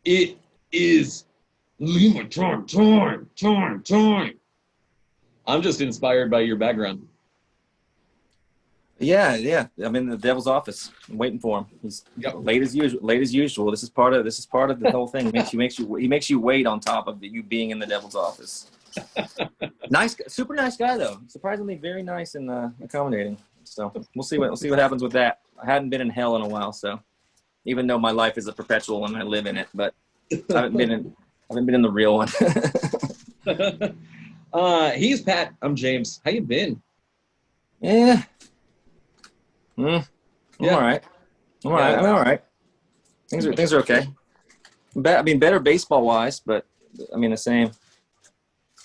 It is Lima time. I'm just inspired by your background. Yeah. I'm in the devil's office. I'm waiting for him. He's late as usual. Late as usual. This is part of the whole thing. He makes you wait on top of you being in the devil's office. Nice, super nice guy though. Surprisingly, very nice and accommodating. So we'll see what happens with that. I hadn't been in hell in a while, so even though my life is a perpetual and I live in it, but I haven't been in the real one. He's Pat. I'm James. How you been? Yeah. I'm all right. I'm all right. Things are okay. Better baseball wise, but the same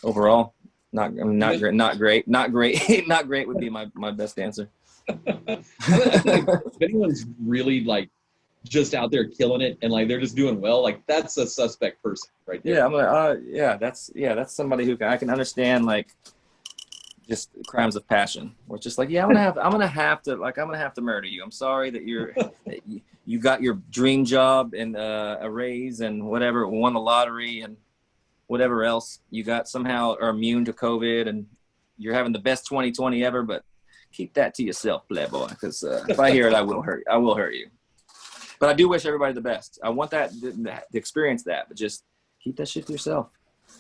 overall. Not great. Not great. Not great would be my best answer. If anyone's really like just out there killing it and like they're just doing well, like that's a suspect person right there. Yeah, I'm like, that's somebody who I can understand like just crimes of passion. We're just like, I'm gonna have to murder you. I'm sorry that you got your dream job and a raise and whatever, won the lottery and whatever else you got, somehow are immune to COVID and you're having the best 2020 ever, but keep that to yourself, playboy, because if I hear it, I will hurt you. But I do wish everybody the best. I want that to experience that, but just keep that shit to yourself.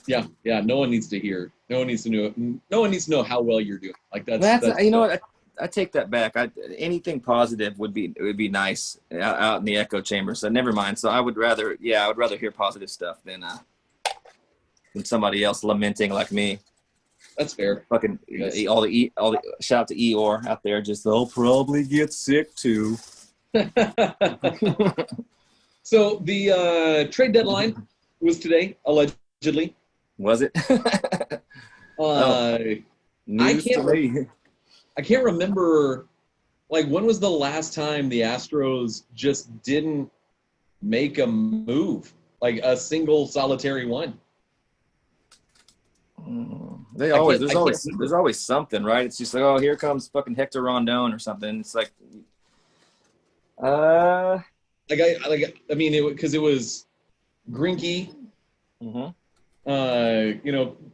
Yeah. No one needs to hear. No one needs to know how well you're doing. Like that's you know what? I take that back. Anything positive would be nice out in the echo chamber. So never mind. So I would rather hear positive stuff than somebody else lamenting like me. That's fair. Fucking all the shout out to Eeyore out there. Just they'll probably get sick too. So the trade deadline was today, allegedly. Was it? I can't remember. Like, when was the last time the Astros just didn't make a move, like a single solitary one? There's always something, right? It's just like, oh, here comes fucking Hector Rondon or something. It's like, because it was Greinke,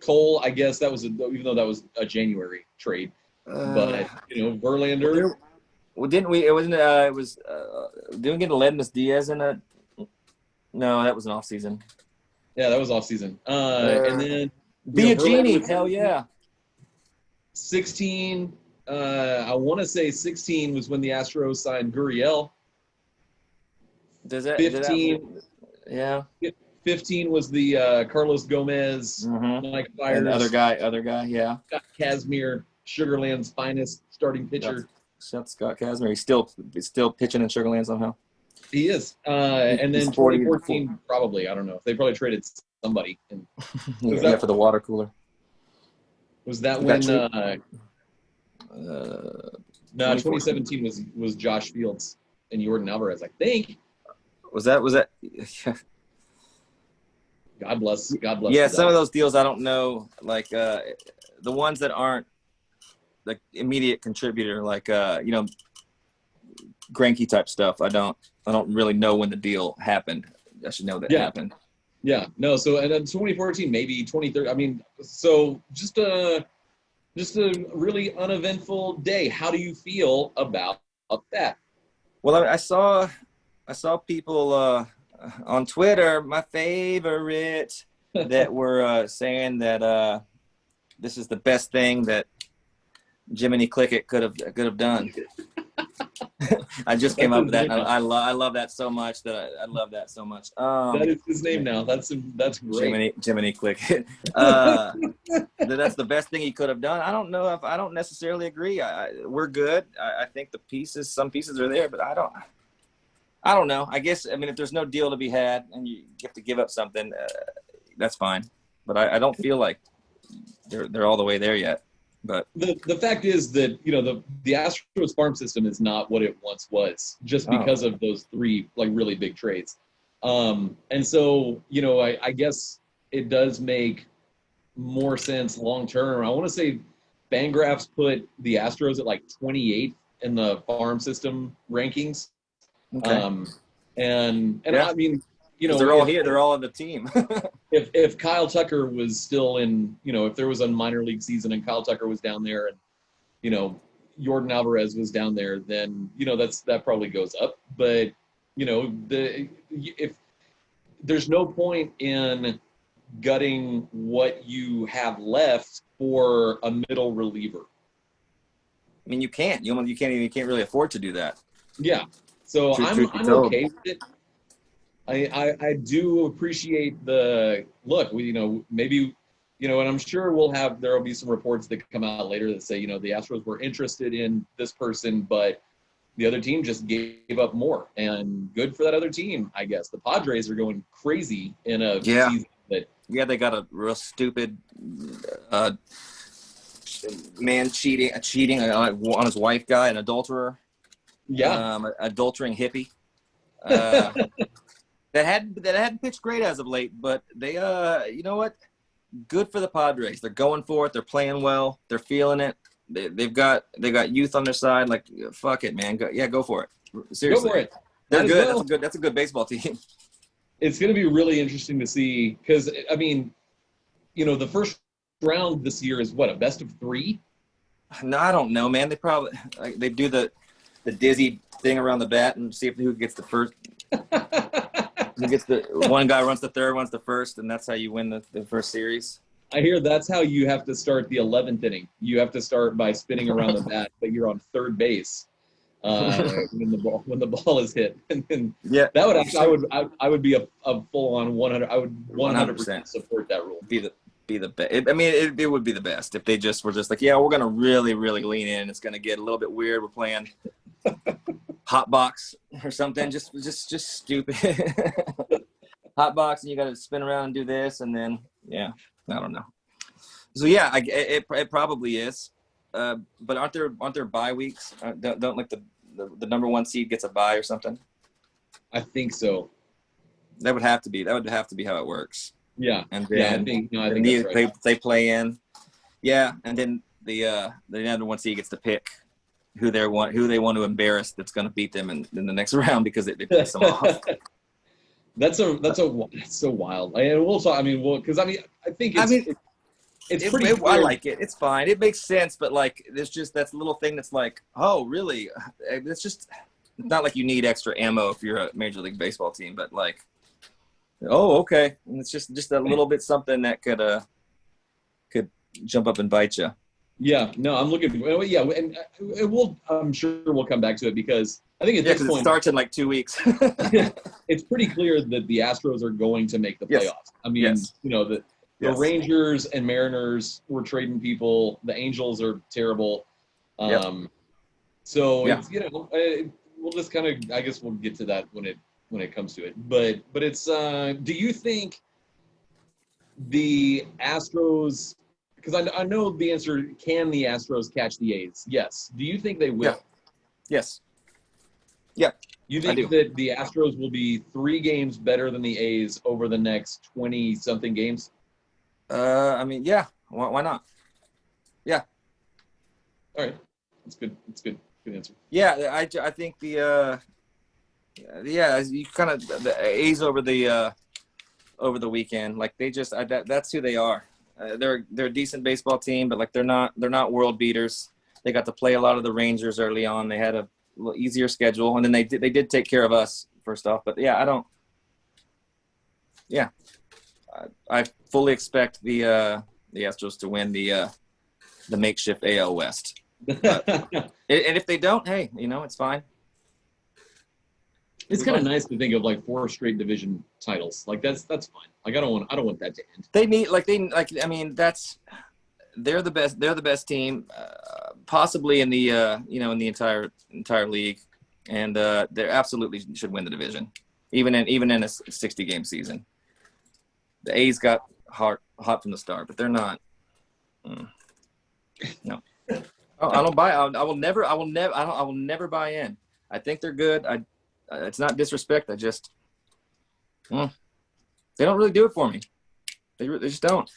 Cole. I guess that was even though that was a January trade, but Verlander. Didn't we? It wasn't. It was. Didn't we get Aledmus Diaz in a? No, that was an off season. Yeah, that was off season. And then. Be a genie, hell yeah. 16, I want to say 16 was when the Astros signed Gurriel. 15, yeah. 15 was the Carlos Gomez, Mike Fiers. And other guy, yeah. Scott Kazmir, Sugarland's finest starting pitcher. Scott Kazmir, he's still pitching in Sugarland somehow. He is. And then 2014, probably, I don't know. They probably traded somebody. For the water cooler. Was that when? No, 2017 was Josh Fields and Jordan Alvarez, I think. Was that? God bless. Yeah, some of those deals I don't know, like the ones that aren't like immediate contributor, like Greinke type stuff. I don't really know when the deal happened. I should know that happened. Yeah, no. So and then 2014, maybe 2013. I mean, so just a really uneventful day. How do you feel about that? Well, I saw people on Twitter, my favorite, that were saying that this is the best thing that Jiminy Clickett could have done. I just came up with that. And I love that so much. I love that so much. That is his name now. That's great. Jiminy Clickett. That's the best thing he could have done. I don't know if I don't necessarily agree. We're good. I think some pieces are there, but I don't know. I guess if there's no deal to be had and you have to give up something, that's fine. But I don't feel like they're all the way there yet. But the fact is that the Astros farm system is not what it once was, just because of those three like really big trades, and so I guess it does make more sense long term. I want to say Fangraphs put the Astros at like 28th in the farm system rankings, okay. and yeah. I mean you know, they're all here. They're all on the team. if Kyle Tucker was still in, you know, if there was a minor league season and Kyle Tucker was down there and, you know, Jordan Alvarez was down there, then, you know, that probably goes up. But, you know, if there's no point in gutting what you have left for a middle reliever. I mean, you can't. You can't really afford to do that. Yeah. So I'm okay with it. I do appreciate the look. You know, maybe, you know, and I'm sure there will be some reports that come out later that say, you know, the Astros were interested in this person, but the other team just gave up more. And good for that other team, I guess. The Padres are going crazy in a season that. Yeah, they got a real stupid man cheating on his wife guy, an adulterer. Yeah. Adultering hippie. That hadn't pitched great as of late, but they you know what? Good for the Padres. They're going for it. They're playing well. They're feeling it. They've got youth on their side. Like, fuck it, man. Go for it. Seriously. Go for it. They're good. Well. That's a good baseball team. It's going to be really interesting to see because, I mean, you know, the first round this year is what, a best of 3? No, I don't know, man. They probably they do the dizzy thing around the bat and see who gets the first. Who gets the one guy runs the third, one's the first, and that's how you win the first series. I hear that's how you have to start the 11th inning. You have to start by spinning around the bat, but you're on third base when the ball is hit. And then that would actually I would be a full on 100. I would 100% support that rule. Be the best. I mean, it would be the best if they just were just like, yeah, we're gonna really really lean in. It's gonna get a little bit weird. We're playing hot box or something. Just stupid hot box, and you got to spin around and do this, and then I don't know. So yeah, it probably is. But aren't there bye weeks? Don't like the number 1 seed gets a bye or something? I think so. That would have to be how it works. Yeah. And then I think that's right. they play in. Yeah, and then the number 1 seed gets to pick who they want to embarrass that's going to beat them in the next round because they piss them off. That's so wild. And we'll talk. I mean, because I think it's pretty. I like it. It's fine. It makes sense. But like, there's just that little thing that's like, oh, really? It's not like you need extra ammo if you're a Major League Baseball team. But like, oh, okay. And it's just a little bit something that could jump up and bite you. Yeah. No, I'm looking. Yeah, and I'm sure we'll come back to it because I think at this point it starts in like 2 weeks. It's pretty clear that the Astros are going to make the playoffs. I mean, you know, the Rangers and Mariners were trading people. The Angels are terrible. So it's, you know, we'll just kind of, I guess we'll get to that when it comes to it. But it's do you think the Astros, because I know the answer, can the Astros catch the A's? Yes. Do you think they will? Yes. Yeah. You think that the Astros will be 3 games better than the A's over the next 20-something games? I mean, yeah. Why not? Yeah. All right. That's good. That's good. Good answer. Yeah, I think you kind of the A's over the weekend. Like they just that's who they are. They're a decent baseball team, but like they're not world beaters. They got to play a lot of the Rangers early on. They had a little easier schedule, and then they did take care of us first off. But yeah, I fully expect the Astros to win the makeshift AL West. And if they don't, hey, you know, it's fine. It's kind of nice to think of like 4 straight division titles. Like that's fine. Like I don't want that to end. I mean, they're the best team, possibly in the in the entire league, and they absolutely should win the division, even in a 60-game season. The A's got hot from the start, but they're not. No, I don't buy. I will never buy in. I think they're good. It's not disrespect. I just they don't really do it for me. They just don't.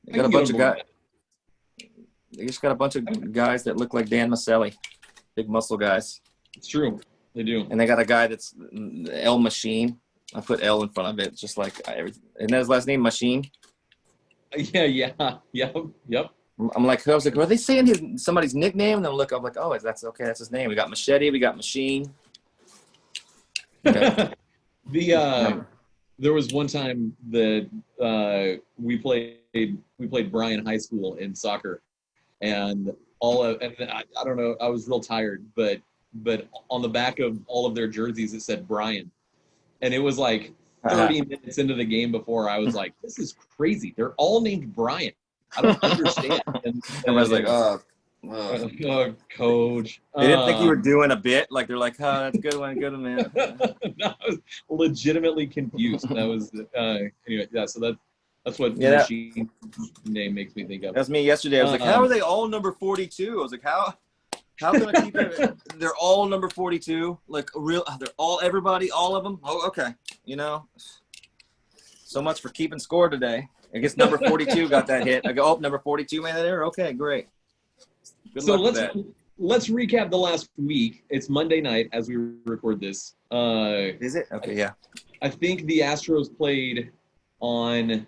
They got a bunch of guys. They just got a bunch of guys that look like Dan Maselli, big muscle guys. It's true. They do. And they got a guy that's El Machine. I put L in front of it, just like everything. Isn't that his last name? Machine. Yep. I'm like, I was like, are they saying somebody's nickname? And then look, I'm like, oh, that's okay. That's his name. We got Machete. We got Machine. Okay. There was one time that we played Bryan High School in soccer, and I don't know, I was real tired, but on the back of all of their jerseys it said Bryan, and it was like 30 minutes into the game before I was like, this is crazy. They're all named Bryan. I don't understand. And I was like, coach. They didn't think you were doing a bit. Like, they're like, oh, that's a good one, man. No, I was legitimately confused. That was anyway. Yeah, so that's what the machine name makes me think of. That's me yesterday. I was like, how are they all number 42? I was like, how can I keep it? They're all number 42. Like they're everybody, all of them. Oh, okay. So much for keeping score today. I guess number 42 got that hit. I go, oh, number 42 made that error. Okay, great. Good luck with that. Let's recap the last week. It's Monday night as we record this. Is it? Okay, yeah. I think the Astros played on.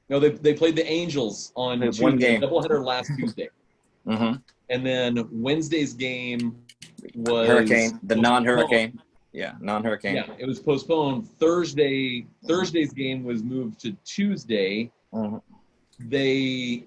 No, they played the Angels on Tuesday. One game. Doubleheader last Tuesday. Mm-hmm. And then Wednesday's game was Hurricane, the non-hurricane. Yeah, non-hurricane. Yeah, it was postponed. Thursday's game was moved to Tuesday. Mm-hmm. The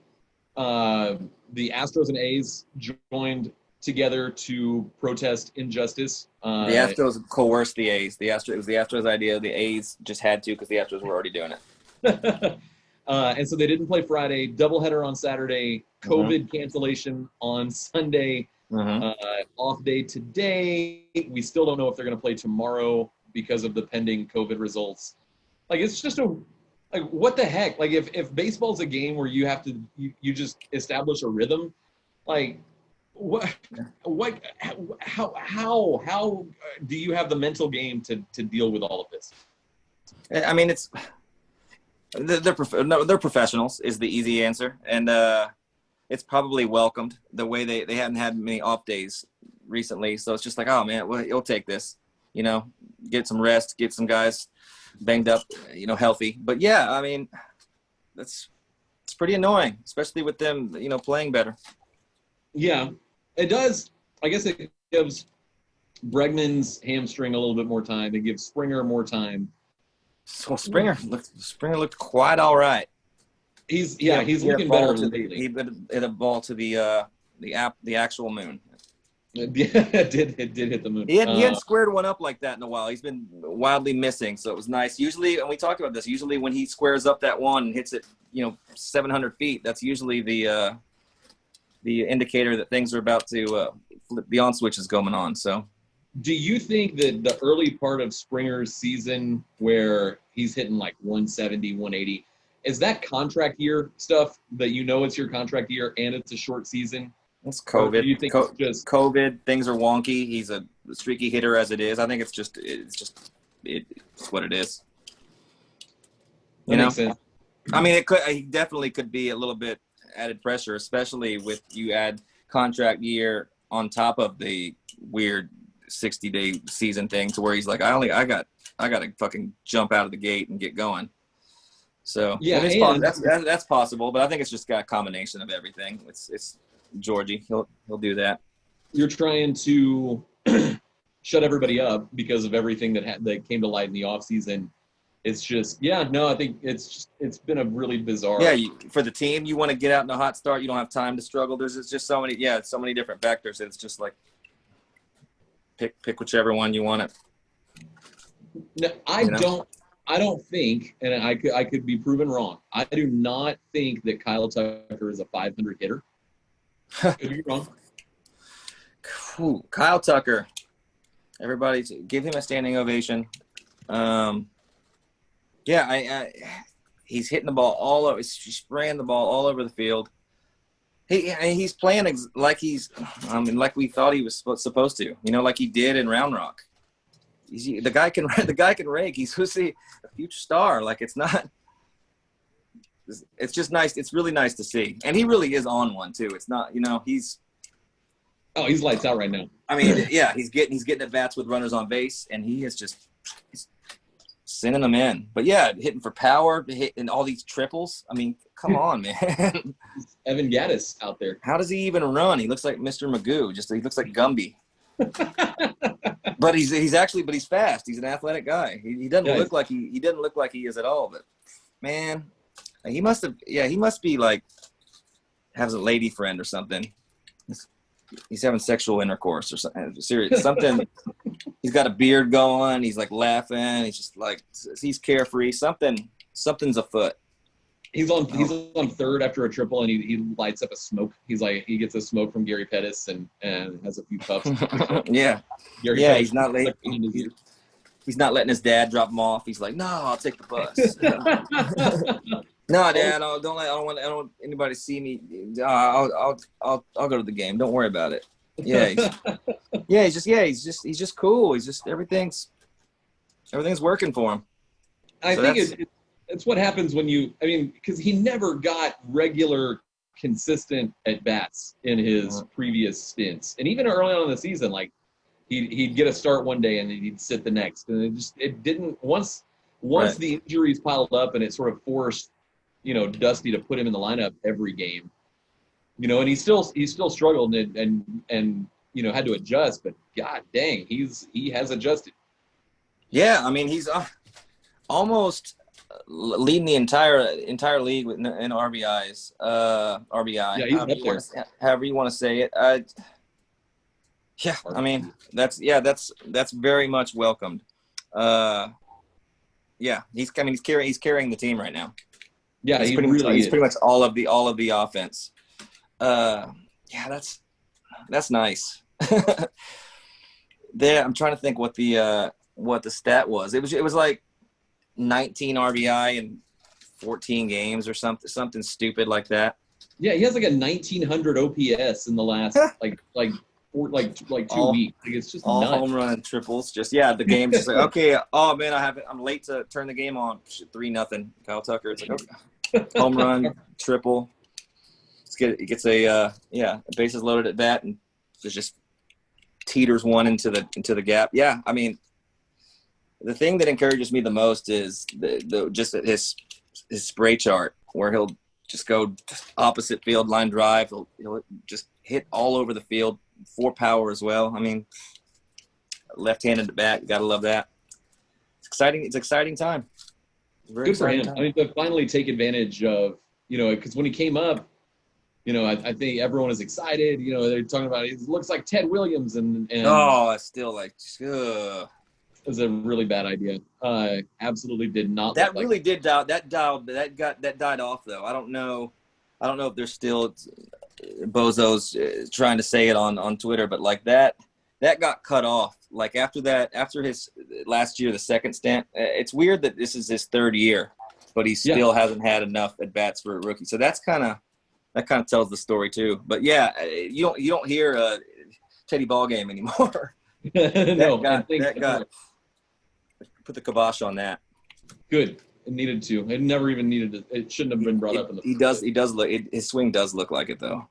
Astros and A's joined together to protest injustice. The Astros coerced the A's. It was the Astros' idea. The A's just had to because the Astros were already doing it. And so they didn't play Friday. Doubleheader on Saturday. COVID cancellation on Sunday. Off day today. We still don't know if they're going to play tomorrow because of the pending COVID results. Like, it's just what the heck? Like, if baseball's a game where you have to you just establish a rhythm, like how do you have the mental game to deal with all of this? I mean, they're professionals is the easy answer, and it's probably welcomed the way they hadn't had many off days recently. So it's just like, oh man, well, you'll take this, get some rest, get some guys banged up, healthy. But yeah, I mean, it's pretty annoying, especially with them, playing better. Yeah, it does. I guess it gives Bregman's hamstring a little bit more time. It gives Springer more time. So Springer looked quite all right. He's looking better lately. He hit a ball to the actual moon. It did hit the moon. He hadn't squared one up like that in a while. He's been wildly missing, so it was nice. Usually, and we talked about this, usually when he squares up that one and hits it, 700 feet, that's usually the indicator that things are about to flip, the on switch is going on. So, do you think that the early part of Springer's season where he's hitting like 170, 180, is that contract year stuff that it's your contract year and it's a short season? It's COVID. Do you think it's just COVID? Things are wonky. He's a streaky hitter as it is. I think it's what it is. Makes sense. I mean, he definitely could be a little bit added pressure, especially with you add contract year on top of the weird 60-day season thing to where he's like, I got to fucking jump out of the gate and get going. So yeah, that's possible, but I think it's just got a combination of everything. It's Georgie. He'll do that. You're trying to shut everybody up because of everything that came to light in the offseason. It's just, I think it's been a really bizarre. Yeah, for the team, you want to get out in a hot start. You don't have time to struggle. There's just so many different factors. It's just like pick whichever one you want it. No, I don't think, and I could be proven wrong. I do not think that Kyle Tucker is a 500 hitter. Could be wrong. Kyle Tucker. Everybody give him a standing ovation. He's hitting the ball all over. He's spraying the ball all over the field. He's playing like we thought he was supposed to. Like he did in Round Rock. The guy can rake. He's supposed to be a future star. Like it's not. It's just nice. It's really nice to see, and he really is on one too. It's not. He's. Oh, he's lights out right now. I mean, yeah, he's getting at bats with runners on base, and he is just sending them in. But yeah, hitting for power, hitting all these triples. I mean, come on, man. Evan Gaddis out there. How does he even run? He looks like Mr. Magoo. He looks like Gumby. But he's fast. He's an athletic guy. He doesn't look like he doesn't look like he is at all. But man, he must be like has a lady friend or something. He's having sexual intercourse or something. Serious something. He's got a beard going. He's like laughing. He's just like he's carefree. Something's afoot. He's on third after a triple, and he lights up a smoke. He's like he gets a smoke from Gary Pettis and has a few puffs. Yeah, Gary yeah. Pettis, He's not late. He's not letting his dad drop him off. He's like, no, I'll take the bus. No, Dad, I don't want anybody to see me. I'll go to the game. Don't worry about it. Yeah, he's just cool. He's just everything's working for him. I think it's what happens when because he never got regular, consistent at bats in his previous stints, and even early on in the season, like he'd get a start one day and then he'd sit the next, and it didn't once the injuries piled up and it sort of forced Dusty to put him in the lineup every game, and he still struggled and had to adjust, but god dang, he has adjusted. Yeah, I mean he's almost leading the entire league in RBIs. RBI. Yeah, however you want to say it. Yeah, I mean that's very much welcomed. Yeah, he's carrying the team right now. Yeah, he's pretty much all of the offense. Yeah, that's nice. I'm trying to think what the stat was. It was like 19 RBI in 14 games or something stupid like that. Yeah, he has like a 1900 OPS in the last like 2 weeks. Like it's just all nuts. Home run triples. The game's just like okay. Oh man, I'm late to turn the game on. 3-0. Kyle Tucker. It's like okay. Home run triple. It gets a bases loaded at bat and just teeters one into the gap. Yeah, I mean. The thing that encourages me the most is just his spray chart, where he'll just go opposite field line drive. He'll just hit all over the field for power as well. I mean, left-handed at bat, gotta love that. It's exciting. It's an exciting time. Good for him. I mean, to finally take advantage of because when he came up, I think everyone is excited. They're talking about it looks like Ted Williams and it's still like. Ugh. It was a really bad idea. Absolutely did not. That really did die. That died off though. I don't know if there's still bozos trying to say it on Twitter, but like that got cut off. Like after his last year, the second stint. It's weird that this is his third year, but he still hasn't had enough at bats for a rookie. So that kind of tells the story too. But yeah, you don't hear Teddy Ballgame anymore. No, that got put the kibosh on that. Good. It needed to. It never even needed to. It shouldn't have been brought up in the. He does look. His swing does look like it though.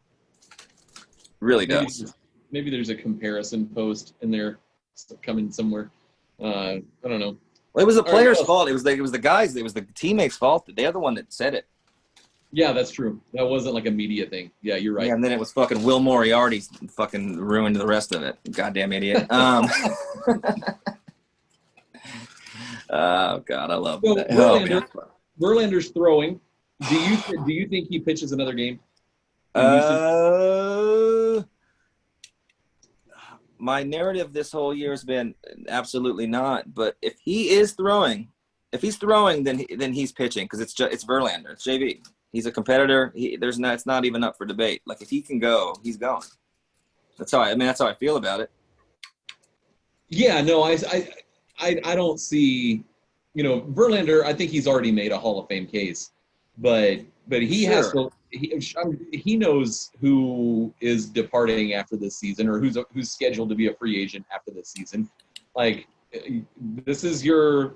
Really does. Maybe there's a comparison post in there coming somewhere. I don't know. Well, it was the player's fault. It was the guys. It was the teammates' fault. They're the one that said it. Yeah, that's true. That wasn't like a media thing. Yeah, you're right. Yeah, and then it was fucking Will Moriarty fucking ruined the rest of it. Goddamn idiot. Oh God, I love that. Verlander's throwing. Do you think he pitches another game? My narrative this whole year has been absolutely not. But if he's throwing, then he's pitching because it's Verlander. It's JV. He's a competitor. It's not even up for debate. Like if he can go, he's going. That's how I feel about it. Yeah, no, I don't see, Verlander. I think he's already made a Hall of Fame case, but he has to. He knows who is departing after this season, or who's scheduled to be a free agent after this season. Like this is your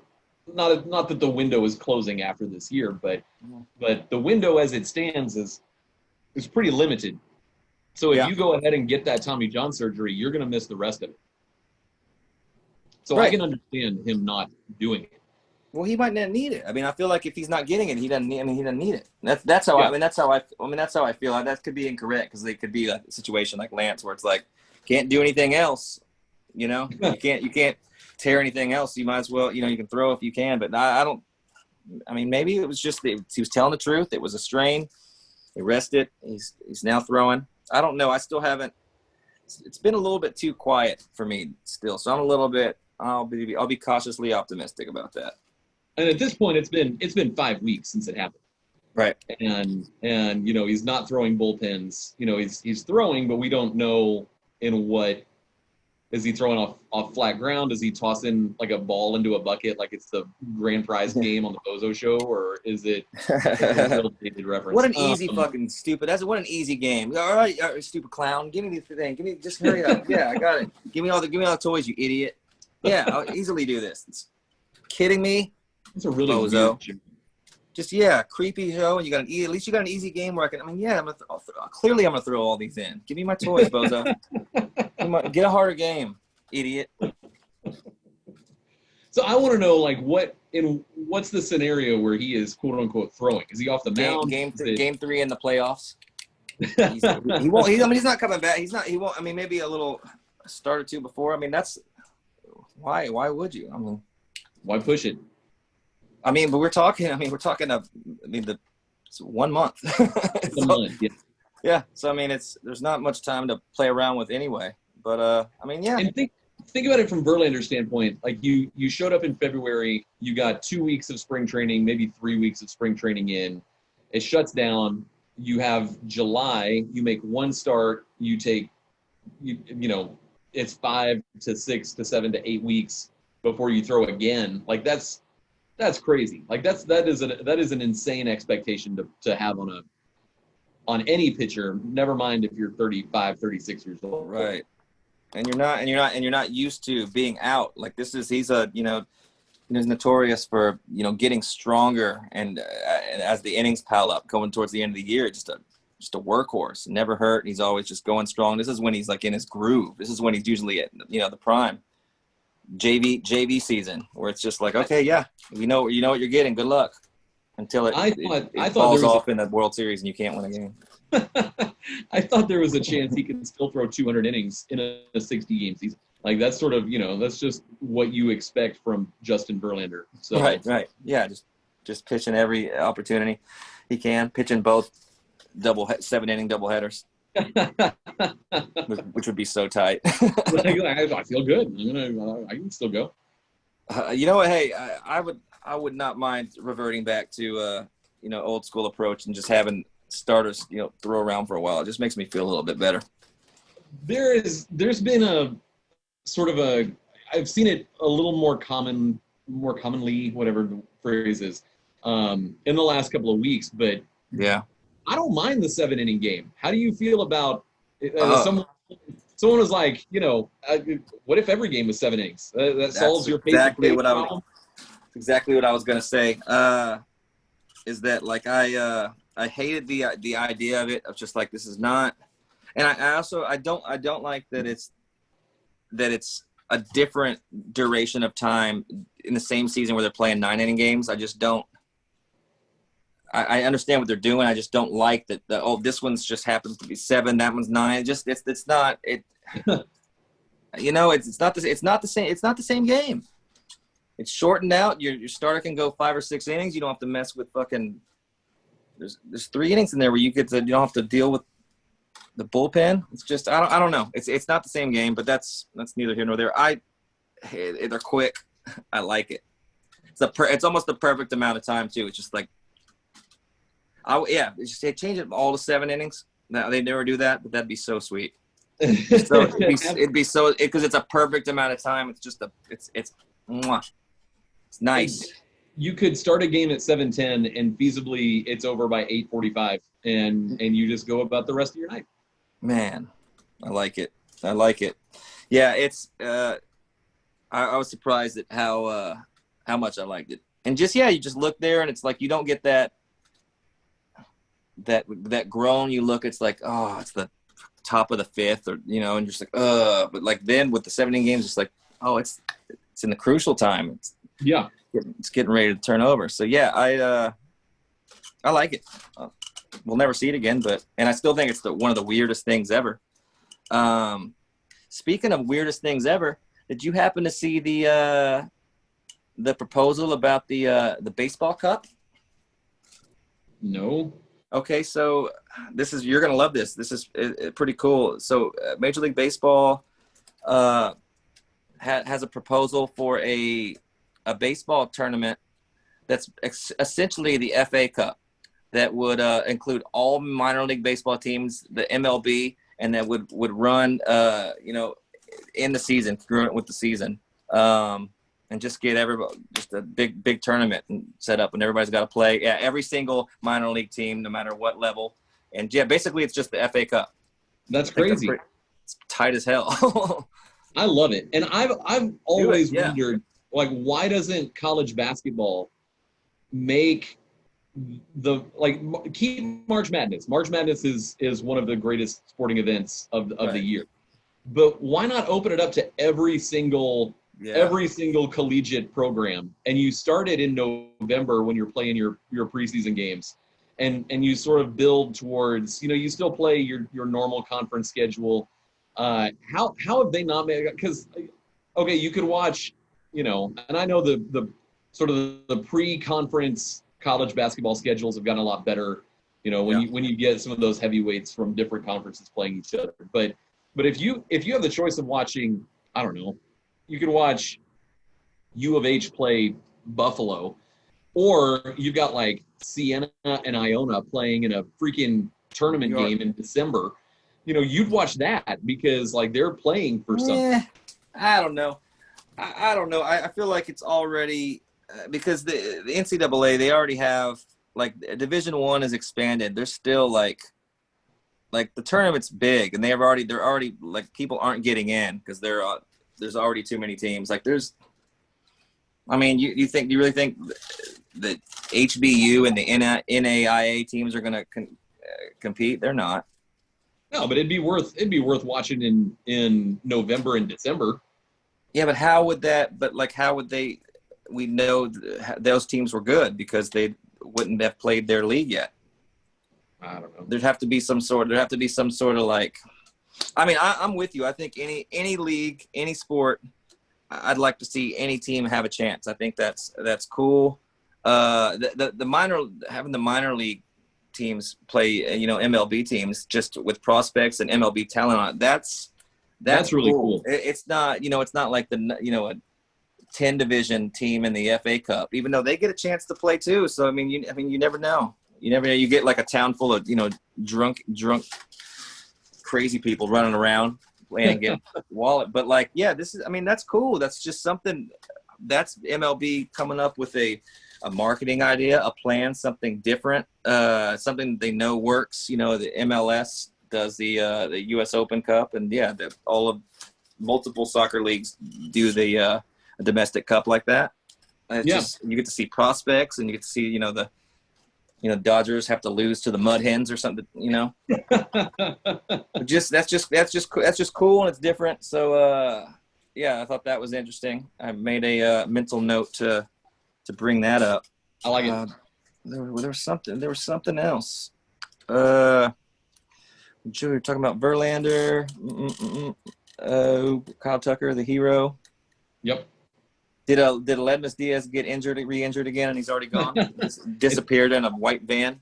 not that the window is closing after this year, but the window as it stands is pretty limited. So if you go ahead and get that Tommy John surgery, you're going to miss the rest of it. So I can understand him not doing it. Well, he might not need it. I mean, I feel like if he's not getting it, he doesn't need it. That's how that's how I feel. That could be incorrect because they could be a situation like Lance where it's like can't do anything else. You know, you can't tear anything else. You might as well, you can throw if you can, but I don't. I mean, maybe it was just he was telling the truth. It was a strain. They rested. He's now throwing. I don't know. I still haven't. It's been a little bit too quiet for me still, so I'm a little bit. I'll be cautiously optimistic about that. And at this point, it's been 5 weeks since it happened. Right. And he's not throwing bullpens. He's throwing, but we don't know in what. Is he throwing off flat ground? Does he toss in like a ball into a bucket like it's the grand prize game on the Bozo show, or is it a real dated reference? What an easy fucking stupid. What an easy game. All right, stupid clown. Give me the thing. Just hurry up. Yeah, I got it. Give me all the toys, you idiot. Yeah, I'll easily do this. It's kidding me. It's a really Bozo. Weird just creepy show, and at least you got an easy game where I'm gonna throw all these in. Give me my toys, Bozo. Get a harder game, idiot. So I want to know, like, what's the scenario where he is quote unquote throwing? Is he off the mound? Game 3 in the playoffs. He won't. He's not coming back. He won't. I mean, maybe a little start or two before. I mean, that's why. Why would you? I mean, why push it? I mean, but we're talking. It's 1 month. Yeah. So I mean, there's not much time to play around with anyway. But I mean, yeah. And think about it from Verlander's standpoint. Like you showed up in February. You got 2 weeks of spring training, maybe 3 weeks of spring training in. It shuts down. You have July. You make one start. You take, it's 5 to 6 to 7 to 8 weeks before you throw again. Like that's crazy. Like that is an insane expectation to have on any pitcher, never mind if you're 35, 36 years old. Right. And you're not used to being out. Like he's notorious for, getting stronger and as the innings pile up going towards the end of the year, just a workhorse, never hurt. He's always just going strong. This is when he's like in his groove. This is when he's usually at, the prime JV season where it's just like, okay, yeah, you know what you're getting. Good luck until it falls off in the World Series and you can't win a game. I thought there was a chance he could still throw 200 innings in a 60-game season. Like that's sort of, that's just what you expect from Justin Verlander. So right. Yeah, just pitching every opportunity he can, pitching both 7-inning doubleheaders, which would be so tight. I feel good. I can still go. You know what? Hey, I would not mind reverting back to old school approach and just having starters throw around for a while. It just makes me feel a little bit better. There's been a sort of I've seen it a little more commonly, whatever the phrase is, in the last couple of weeks. But yeah, I don't mind the 7-inning game. How do you feel about someone was like, what if every game was 7 innings? That solves your exactly what I was going to say. Is that like I hated the idea of it of just like this is not, and I don't like that it's a different duration of time in the same season where they're playing 9-inning games. I just don't. I understand what they're doing. I just don't like that. This one's just happens to be 7. That one's 9. It's not it. It's not the same. It's not the same game. It's shortened out. Your starter can go 5 or 6 innings. You don't have to mess with fucking. There's 3 innings in there where you don't have to deal with the bullpen. It's just I don't know. It's not the same game, but that's neither here nor there. They're quick. I like it. It's almost the perfect amount of time too. It's just like change it all to 7 innings. Now they never do that, but that'd be so sweet. So it'd be so because it's a perfect amount of time. It's just it's nice. You could start a game at 7:10 and feasibly it's over by 8:45 and you just go about the rest of your night. Man, I like it. Yeah, it's I was surprised at how much I liked it. And just you just look there and it's like you don't get that groan. You look, it's like, oh, it's the top of the 5th or and you're just like, but like then with the 7 games, it's like, oh, it's in the crucial time. it's getting ready to turn over. So yeah, I like it. We'll never see it again, and I still think it's one of the weirdest things ever. Speaking of weirdest things ever, did you happen to see the proposal about the baseball cup? No. Okay, so you're gonna love this. This is pretty cool. So Major League Baseball has a proposal for a baseball tournament that's essentially the FA Cup that would include all minor league baseball teams, the MLB, and that would run in the season, congruent with the season, and just get everybody just a big tournament and set up, and everybody's got to play. Yeah, every single minor league team, no matter what level, and yeah, basically it's just the FA Cup. That's crazy. It's tight as hell. I love it, and I've always wondered, like, why doesn't college basketball make keep March Madness? March Madness is one of the greatest sporting events of the year, but why not open it up to every single collegiate program, and you start it in November when you're playing your preseason games, and you sort of build towards, you still play your normal conference schedule. How have they not made it? Because, okay, you could watch, and I know the sort of the pre-conference college basketball schedules have gotten a lot better, when you get some of those heavyweights from different conferences playing each other. But if you have the choice of watching, I don't know, you could watch U of H play Buffalo, or you've got like Siena and Iona playing in a freaking tournament game in December. You'd watch that because, like, they're playing for something. I don't know. I don't know. I feel like it's already because the NCAA, they already have, like, Division I is expanded. They're still like the tournament's big, and they're already like, people aren't getting in because there's already too many teams. Like, you really think that HBU and the NAIA teams are going to compete? They're not. No, but it'd be worth watching in November and December. Yeah, but how would they? We know those teams were good because they wouldn't have played their league yet. I don't know. There'd have to be some sort of like. I'm with you. I think any league, any sport, I'd like to see any team have a chance. I think that's cool. Having the minor league teams play, MLB teams just with prospects and MLB talent on it. That's really cool. It's not, it's not like a 10 division team in the FA Cup, even though they get a chance to play too. So you never know. You never know. You get like a town full of drunk crazy people running around playing and getting wallet. But that's cool. That's just something. That's MLB coming up with a marketing idea, a plan, something different, something they know works. The MLS does the U.S. Open Cup, and all of multiple soccer leagues do the a domestic cup like that. Just, you get to see prospects, and you get to see the Dodgers have to lose to the Mud Hens or something. That's just cool, and it's different. So I thought that was interesting. I made a mental note to bring that up. I like it. There was something else. We were talking about Verlander. Kyle Tucker, the hero. Yep. Did Aledmus Diaz get re-injured again, and he's already gone? Disappeared in a white van.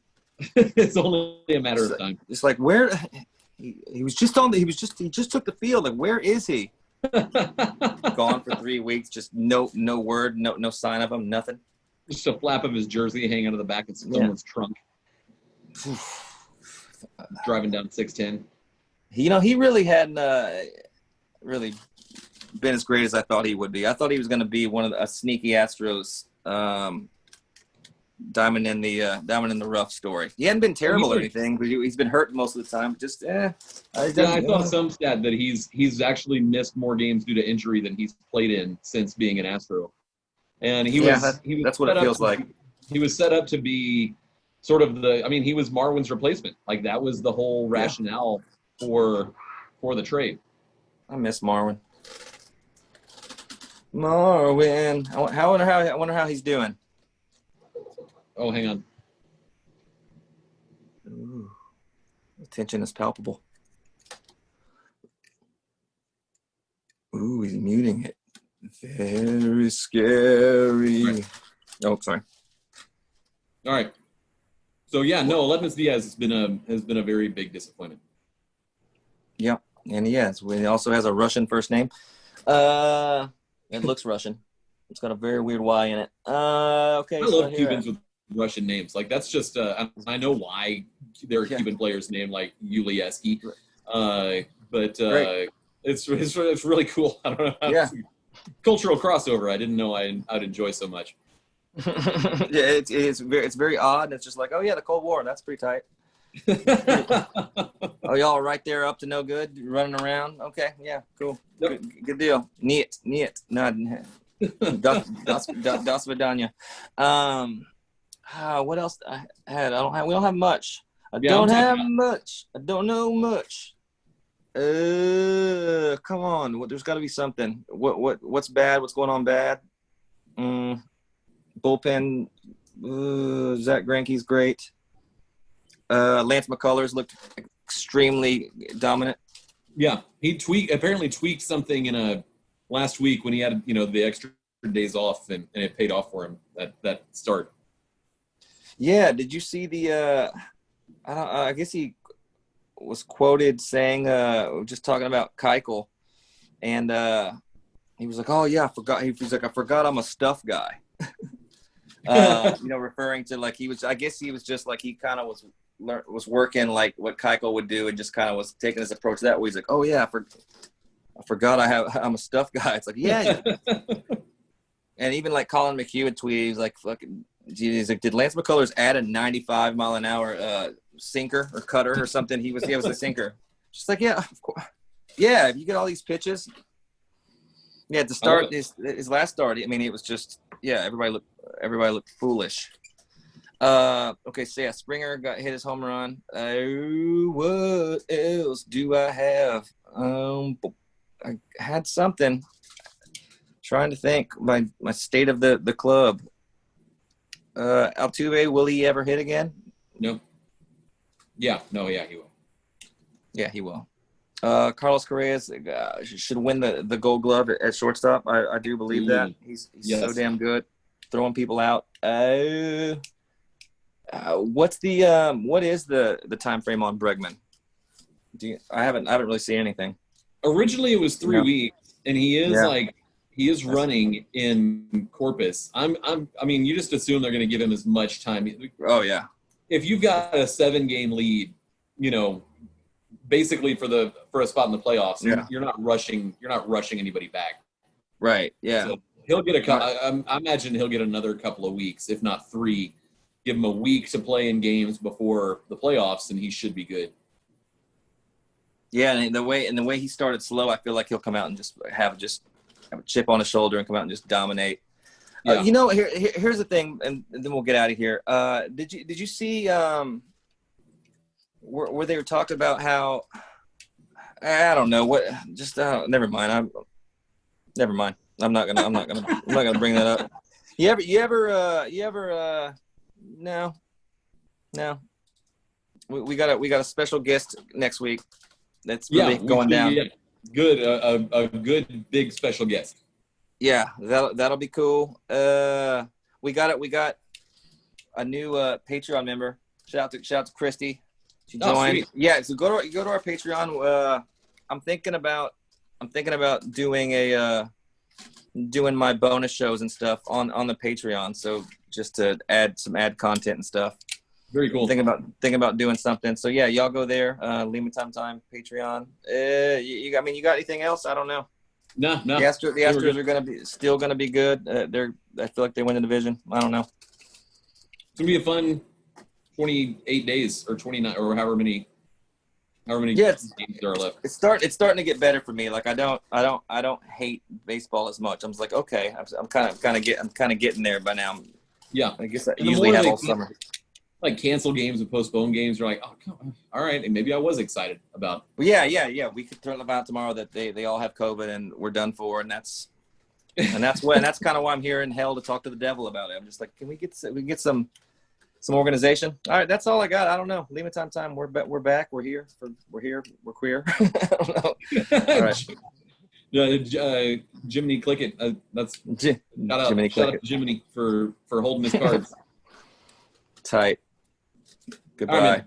It's only a matter of time. It's like, where he just took the field. Like, where is he? Gone for 3 weeks. Just no word, no sign of him, nothing. Just a flap of his jersey hanging out of the back of someone's trunk. Driving down 610. He really hadn't really been as great as I thought he would be. I thought he was going to be one of a sneaky Astros diamond in the rough story. He hadn't been terrible or anything, but he's been hurt most of the time. Just I saw some stat that he's actually missed more games due to injury than he's played in since being an Astro. And that's what it feels like. He was set up to be sort of he was Marwin's replacement. Like, that was the whole rationale for the trade. I miss Marwin. Marwin. I wonder how he's doing. Oh, hang on. Ooh, the tension is palpable. Ooh, he's muting it. Very scary. Right. Oh, sorry. All right. So yeah, no, Aledmys Diaz has been a very big disappointment. Yep, and he has. He also has a Russian first name. It looks Russian. It's got a very weird Y in it. Okay. I love Cubans with Russian names. Like that's just I know why there are Cuban players named like Yulieski, but it's really cool. I don't know. Yeah. Cultural crossover. I didn't know I'd enjoy so much. Yeah, it's very odd. It's just like, oh yeah, the Cold War. That's pretty tight. Oh, y'all right there up to no good, running around. Okay, yeah, cool, yep. Good deal. Niet, nod. Das vidanya. What else I had? We don't have much. I don't know much. Come on. There's got to be something. What's bad? What's going on bad? Bullpen. Zach Greinke's great. Lance McCullers looked extremely dominant. Yeah, he apparently tweaked something in last week when he had the extra days off and it paid off for him that start. Yeah, did you see the? I guess he was quoted saying, just talking about Keuchel, and he was like, "Oh yeah, I forgot." He's like, "I forgot I'm a stuff guy." Referring to like he was. I guess he was just like he kind of was working like what Keuchel would do, and just kind of was taking his approach that way. He's like, "Oh yeah, I forgot I'm a stuff guy." It's like, yeah. And even like Colin McHugh had tweeted, he's like, "Fucking." He's like, did Lance McCullers add a 95-mile-an-hour sinker or cutter or something? He was a sinker. Just like, yeah, of course. Yeah, if you get all these pitches. Yeah, to start his last start, I mean, it was just everybody looked foolish. Okay, so yeah, Springer hit his home run. What else do I have? I had something. Trying to think my state of the club. Altuve, will he ever hit again? No. Yeah, he will. Yeah, he will. Carlos Correa should win the Gold Glove at shortstop. I do believe that. He's so damn good, throwing people out. What is the time frame on Bregman? I haven't really seen anything. Originally, it was 3 weeks, and he is running in Corpus. I mean, you just assume they're going to give him as much time. Oh yeah. If you've got a 7-game lead, basically for a spot in the playoffs, you're not rushing anybody back. Right. Yeah. So he'll get I imagine he'll get another couple of weeks, if not 3. Give him a week to play in games before the playoffs, and he should be good. Yeah, and the way he started slow, I feel like he'll come out and just have a chip on his shoulder and come out and just dominate. Yeah. Here's the thing, and then we'll get out of here. Did you see where they were talking about how I don't know what? Just never mind. Never mind. I'm not gonna bring that up. You ever no. We got a special guest next week. That's really going down. Yeah. Good, a good big special guest. Yeah, that'll be cool. We got a new Patreon member. Shout out to Christy. She joined. Yeah, so go to our Patreon. I'm thinking about doing my bonus shows and stuff on the Patreon. So just to add some ad content and stuff. Very cool. Thinking about doing something. So yeah, y'all go there. Lima Time Patreon. You got anything else? I don't know. No. The Astros are still gonna be good. I feel like they win the division. I don't know. It's gonna be a fun 28 days or 29 or however many games there are left. It's starting to get better for me. Like I don't hate baseball as much. I'm just like, okay, I'm kind of getting there by now. Yeah, I guess I usually have all summer. Like cancel games and postpone games. You're like, oh, come on. All right, and maybe I was excited about. Well, yeah. We could turn them out tomorrow that they all have COVID and we're done for, and that's And that's kind of why I'm here in hell to talk to the devil about it. I'm just like, can we get some organization? All right, that's all I got. I don't know. Lima time. We're back. We're here. We're queer. I don't know. All right. Jiminy Clickett. That's Jiminy shout out to Jiminy for holding his cards. Tight. Goodbye. All right, man.